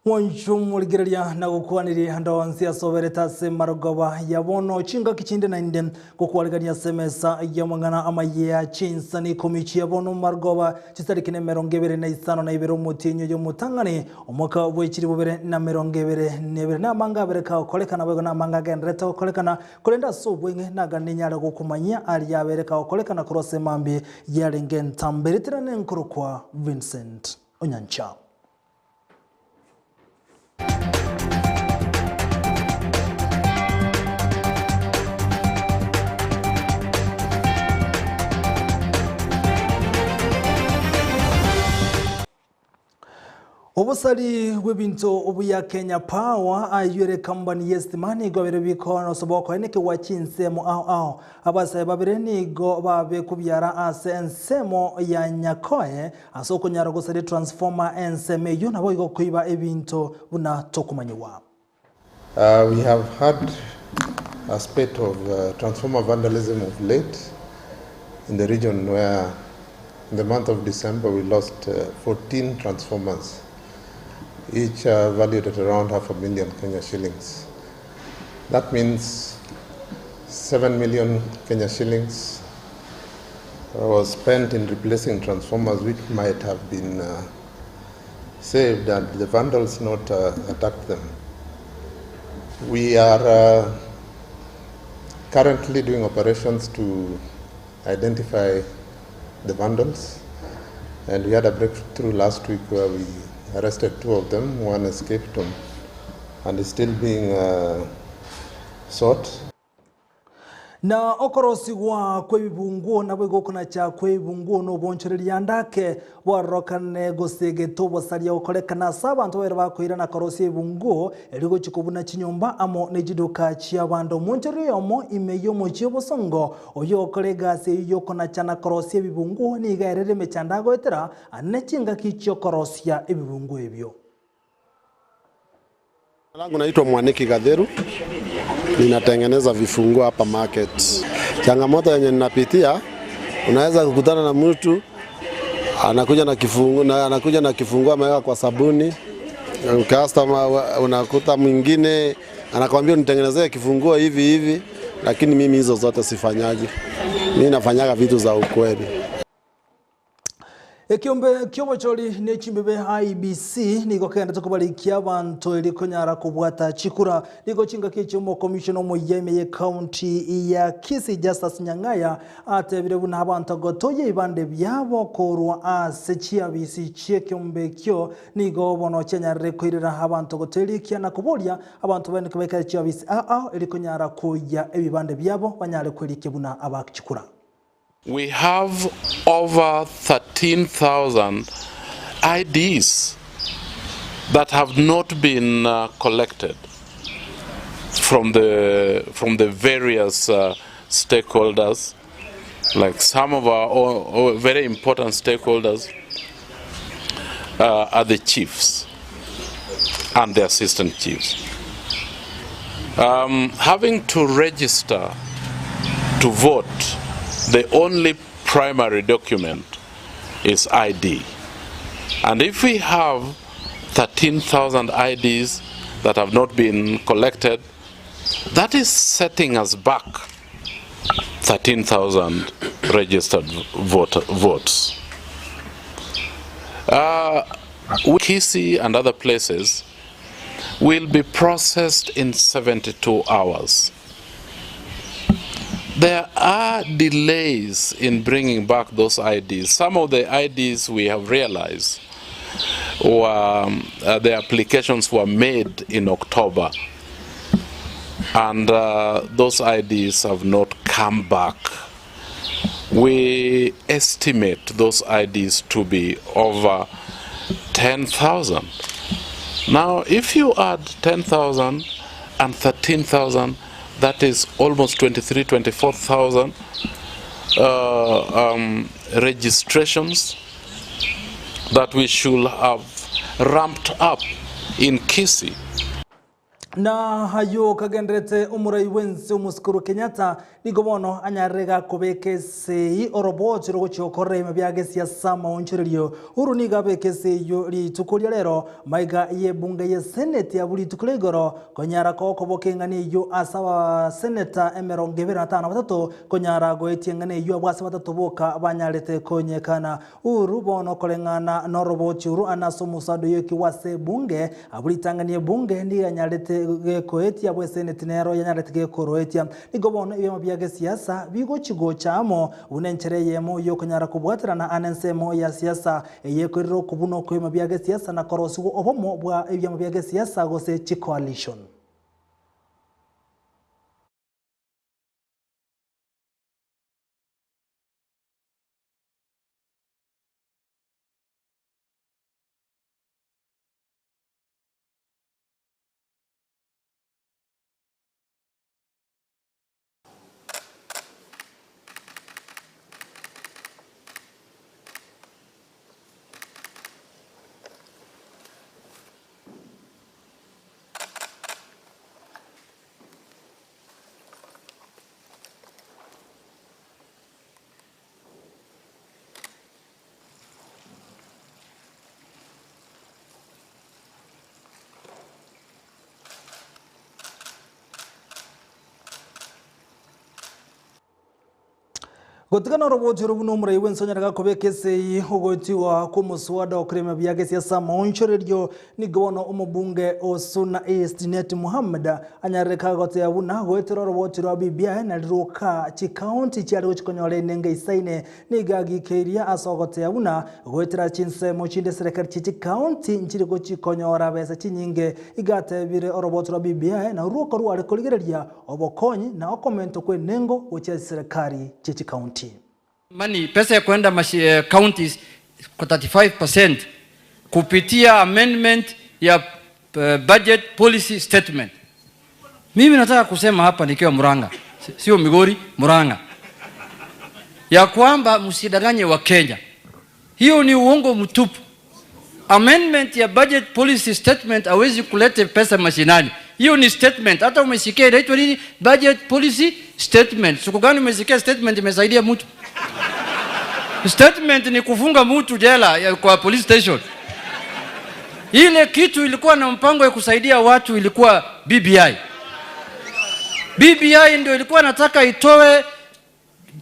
Wanjumuligiria na gukwaniri handonzi asobereta se marogoba yabono chinga kichinde na inde gukwaligania semesa yamangana Amayia Chinsa Ikomi yabono marogoba chisarikine 25 na ibero mutinyo yo mutangane omwaka w'ekiri bubere na 22 na manga bereka okolekana bego na manga gendereta okolekana kolenda sobwenge naganinyara gukumanya ali yabereka okolekana kurose mambi yaringen tamberetirane nkurukwa Vincent Onyancha. Obusali webinto obuya Kenya Power ayure company yestimani gobere bikono soboko eneke wachinsemo ao abasa babireni go babe kubyara asensemo ya nyakoe asoko nyarago sari transformer enseme yona boigo kuiba ebinto buna tokumanyiwa. We have had a spate of transformer vandalism of late in the region where in the month of December we lost 14 transformers, each valued at around 500,000 Kenya shillings. That means 7 million Kenya shillings was spent in replacing transformers which might have been saved had the vandals not attacked them. We are currently doing operations to identify the vandals, and we had a breakthrough last week where we arrested 2 of them. One escaped and is still being sought. Na okorosi wa kwebunguo na bwego kuna cha kwebunguo no bonchereri yandake warokane gosege tobo salia okolekana saba ntobere bakwira na korosi bunguo eligo chikubuna chinyomba amo nejidoka chia bando moncheri yomo imeyo mochio bosongo oyo okolega se yoko na chana korosi ebunguo ni gaerere mechandago etera anechinga kichio korosia ebunguo ebyo. Langu naitwa Mwaniki Gatheru, ninatengeneza vifunguo hapa market. Changamoto yenye ninapitia, unaweza kukutana na mtu anakuja na kifunguo ameweka kwa sabuni. Customer unakuta mwingine anakuambia nitengenezee kifunguo hivi, lakini mimi hizo zote sifanyaji. Mimi nafanyaga vitu za ukweli. Kiobo choli nechimbebe IBC niko kenda tukubalikia abantu eliko nyara kubwata chikura niko chinga kichomo commission omo yemeye county ya Kisii Justice Nyangaya atebire buna abantu gotoye ibande byabo korwa asechia bisi chekyombe kyo nigo bono chenyarire kwirira abantu gotelikia na kubolia abantu bane kubeka chibisi eliko nyara kuya ebibande byabo banyare kwirike buna abakchikura. We have over 13,000 IDs that have not been collected from the various stakeholders, like some of our very important stakeholders are the chiefs and the assistant chiefs. Having to register to vote, the only primary document is ID. And if we have 13,000 IDs that have not been collected, that is setting us back 13,000 registered votes. Kisii and other places will be processed in 72 hours. There are delays in bringing back those IDs. Some of the IDs we have realized were, the applications were made in October, and those IDs have not come back. We estimate those IDs to be over 10,000. Now, if you add 10,000 and 13,000, that is almost 24,000 registrations that we should have ramped up in Kisii. Na hayo kagendrete umurai wense umuskuru Kenyatta nigobono anyarega kubekese orobot rogochokore mabyage siasa maonchererio uru nigabekese yo litukulia lero maiga ye bunge ye senate ya buli tukulegoro konyara ko kobokengani yo asawa senator M23 konyara goetiengane yo abwasa batatu boka banyarete konyekana uru bono kolengana norobot uru anasomusado yo kiwase bunge abuli tanganie bunge ndi anyarete koetia bweseneti nero yanyaretege koroetia nigobono iyo mabyage siasa bigo chigo chamo unenchereyemo yo konyara kubwaterana anensemo ya siasa yekorero kubuno ko mabyage siasa na korosigo obomo bwa ibya mabyage siasa gose chi coalition. Gotigana roboti rubuno murai wensonyaraga kobekese ogotiwa kumuswada okrema byage siasa maonchorerio nigono umubunge Osuna East Net Muhammad anyareka gote abuna goetero roboti robibia na roka chi county cyari chikonyore nenge isaine nigagi keria asogote abuna goetera chinse mochinde serikali chi county nchiri go chikonyora besa chinyinge igate bire roboti robibia na roka ruare koligereria obokonyi na okomento kwe nengo uche serikali chi county. Money pesa ya kwenda counties kwa 35% kupitia amendment ya budget policy statement. Mimi nataka kusema hapa nikiwa Murang'a, sio Migori, Murang'a, ya kwamba msidanganye wa Kenya. Hiyo ni uongo mtupu. Amendment ya budget policy statement hawezi kuleta pesa mashinani. Hiyo ni statement. Hata umesikia inaitwa nini? Budget policy statement. Siku gani umesikia statement imesaidia mtu? Statement ni kufunga mtu jela kwa police station. Ile kitu ilikuwa na mpango ya kusaidia watu ilikuwa BBI. BBI ndio ilikuwa nataka itoe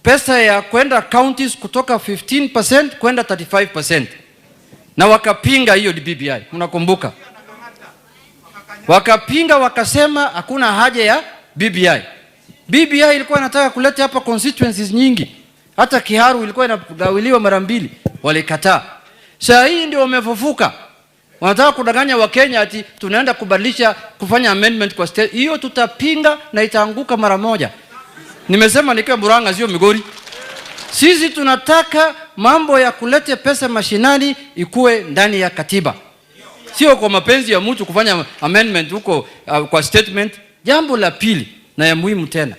pesa ya kwenda counties kutoka 15% kwenda 35%. Na wakapinga hiyo BBI. Mnakumbuka? Wakapinga wakasema hakuna haja ya BBI. BBI ilikuwa nataka kuleta hapa constituencies nyingi. Hata Kiharu ilikuwa inagawiliwa mara mbili, walikataa. Sasa hii ndio wamefufuka. Wanataka kudanganya wa Kenya ati tunaenda kubadilisha kufanya amendment kwa state. Hiyo tutapinga na itaanguka mara moja. Nimesema nikiwa Murang'a sio Migori. Sisi tunataka mambo ya kulete pesa mashinani ikuwe ndani ya katiba. Sio kwa mapenzi ya mtu kufanya amendment huko kwa statement. Jambo la pili na ya muhimu tena.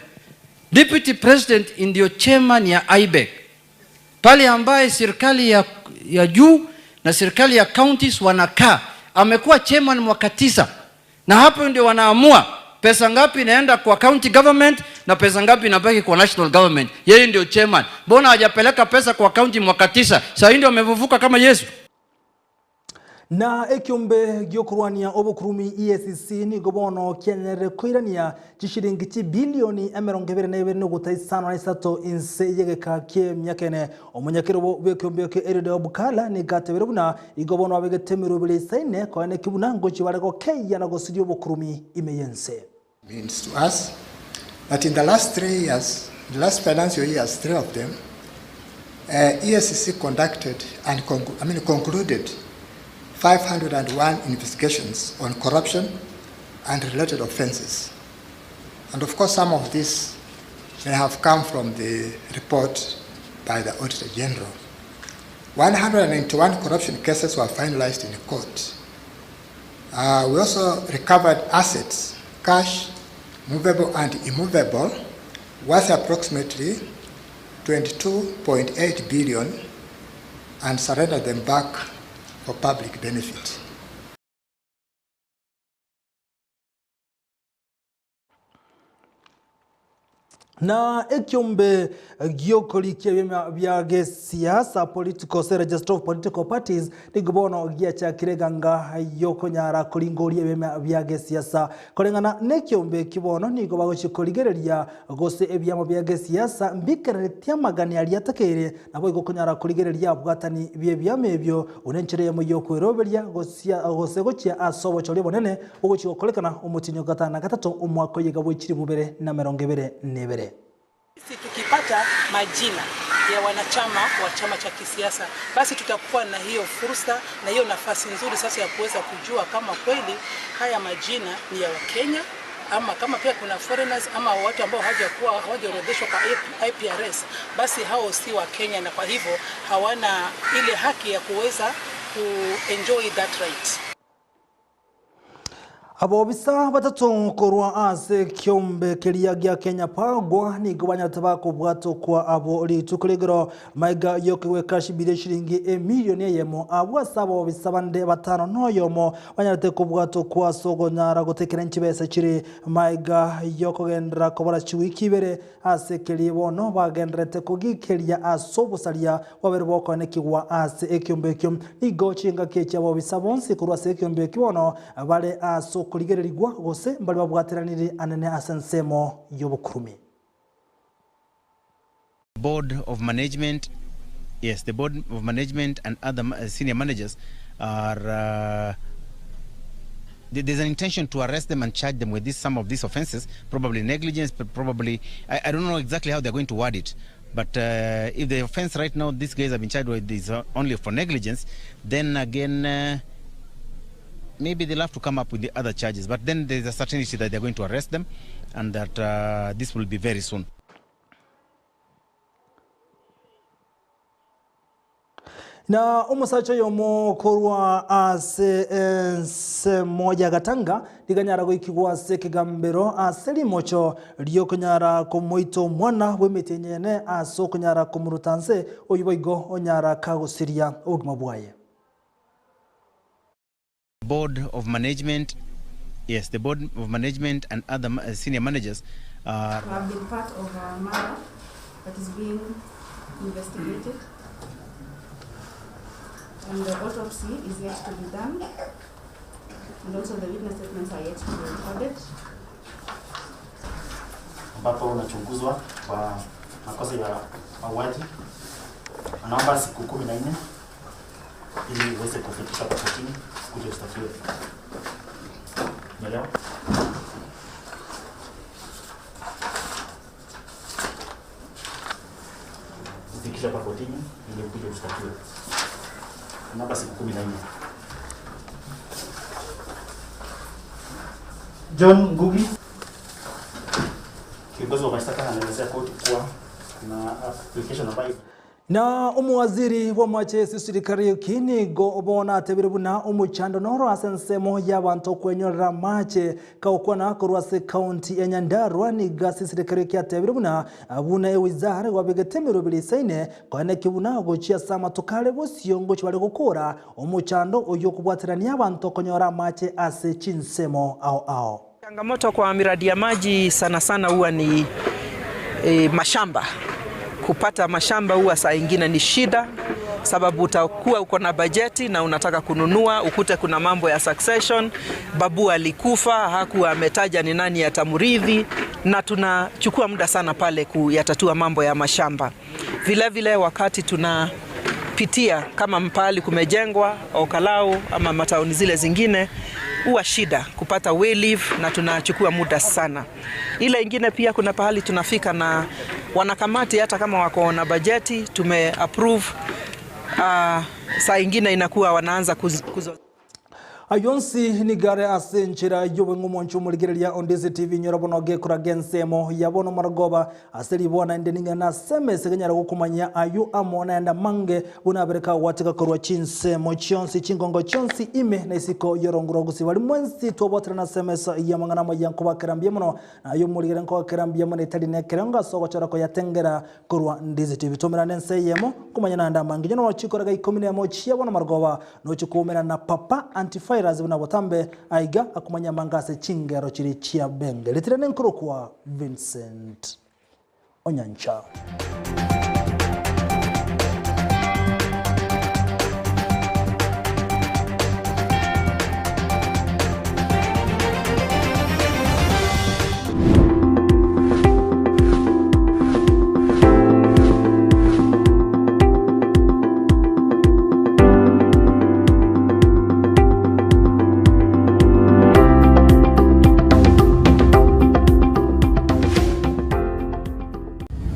Deputy President ndio chairman ya IBEC. Pale ambaye serikali ya juu na serikali ya counties wanakaa. Amekuwa chairman mwaka 9. Na hapo ndio wanaamua pesa ngapi inaenda kwa county government na pesa ngapi inabaki kwa national government. Yeye ndio chairman. Mbona hajapeleka pesa kwa county mwaka 9? Sasa ndio amevuvuka kama Yesu. Na ekyombe gyokurwania obukurumi EACC ni gobono kyenere koirania gishiringi chi bilioni 22 no gutaisano na isato inse yegeka kye myakene omunyakiro bekyombe ke eride obukala ni gatebere buna igobono abegetemiro bile isaine ko ne kibuna ngo chibarego keya na gosidi obukurumi imeyense means to us that in the last 3 years, the last financial years, 3 of them, EACC conducted and concluded 501 investigations on corruption and related offenses. And of course, some of these may have come from the report by the Auditor General. 191 corruption cases were finalized in court. We also recovered assets, cash, movable and immovable, worth approximately 22.8 billion, and surrendered them back for public benefit. na ekyombe gyokolikia bya siasa political register of political parties nigobono gyacha kireganga yokonyara kulingoria bya siasa kolengana nekyombe kibono nigo bagochikoligereria gose ebyamo bya siasa mbikeretia magani ali atakere nabo igokonyara kuligereria bwatani by'ebyamo ebyo unenchere mu yokweroberia gose gochia asobo chole bonene ugochikokolekana umutinyo gatana gatatu umwako yigabo kiri bubere na 22. Sisi tukipata majina ya wanachama wa chama cha kisiasa, basi tutakuwa na hiyo fursa na hiyo nafasi nzuri sasa ya kuweza kujua kama kweli haya majina ni ya Wakenya ama kama pia kuna foreigners ama watu ambao hawajaorodheshwa kwa IPRS, basi hao si wa Kenya na kwa hivyo hawana ile haki ya kuweza enjoy that right. Abo bisa batatu korwa ase kyombe kelia gya Kenya pagwa ni gobanya tabako bwato kwa abo litukulegero maiga yokewe kashibire shilingi emilioni yemo abo sabo bisabande batano noyomo banyate ko bwato kwa sogonyara gutekera nchibese chiri maiga yokogendra kobara chiwikibere ase kelibono bagendrete kugikelia asobusalia waberbo konekigwa ase ekyombe kyom nigo chinga kecha abo bisabonsi kurwa ase ekyombe kibono bale aso kuligererigwa gose mbali babwateranire anene asensemo yobukurumi. Board of management, yes, the board of management and other senior managers are there's an intention to arrest them and charge them with some of these offenses, probably negligence, but probably I don't know exactly how they're going to word it. But if the offense right now these guys have been charged with is only for negligence, then again maybe they'll have to come up with the other charges, but then there's a certainty that they're going to arrest them and that this will be very soon. Na umusacho yomo korwa ase moja gatanga diganyara goikigwa se kigambero aseli mocho lyokonyara komoito mwana wemetenyene asokonyara komurutanse oyiboigo onyara kagusiria ogmabwaye. Board of management, yes, the board of management and other senior managers have been part of a matter that is being investigated, and the autopsy is yet to be done, and also the witness statements are yet to be recorded. Ambapo unachunguzwa kwa makosa ya mauaji, anaomba siku 14 ili uweze kufikisha kwa kotini kuja kushtakiwa. Umeelewa? Kufikisha kwa kotini ili kuja kushtakiwa. Anaomba siku 14. John Ngugi, kiongozi wa mashtaka, anaelezea koti kuwa kuna application ambayo na umuwaziri wa machesi sirikari kini go bona tebirubuna umuchando noro asensemo y'abantu kwenyorera mache kaukwana kurwase county ya Nyandarua ni gasi sirikari kya tebirubuna abuna ewizare wabegetemiro bilisaine kwane kibuna gochia sama tukale bosiyongo chwale gukora umuchando oyo kubwatirania abantu konyora mache ase chinsemo ao. Changamoto kwa miradi ya maji sana sana huwa ni mashamba. Kupata mashamba huwa saa ingine ni shida, sababu utakuwa uko na bajeti na unataka kununua, ukute kuna mambo ya succession, babu alikufa, hakuwa ametaja ni nani atamrithi, na tunachukua muda sana pale kuyatatua mambo ya mashamba. Vile vile wakati tunapitia kama mpali kumejengwa au kalao ama mataoni zile zingine, huwa shida kupata way leave na tunachukua muda sana. Ile ingine pia kuna pahali tunafika na wanakamati hata kama wako na bajeti tumeapprove, saa ingine inakuwa wanaanza kuzo. Ayonsi nigare asenchira yobe ngomoncho muligereria on Ndizi TV nyorabonoge kuragensemo yabono maragoba aseli bona ndeninga na semese ganyara gukumanya ayu amona enda mange unabereka watika korwa chinsemo chionsi chingongo chionsi ime na isiko yoronguro gusibali mwensi tobotra na semesa yamangana mayankuba kerambye muno ayu muligere nko kerambye muno itali nekerenga sogo chorako yatengera korwa Ndizi TV tomera nense yemo kumanya na anda mange nyo chikoraga 11 chiabona maragoba no chikumera na papa antifa razibuna botambe aiga akumanya mangase chingero chiri chia benge litirane nkuru kwa Vincent Onyancha.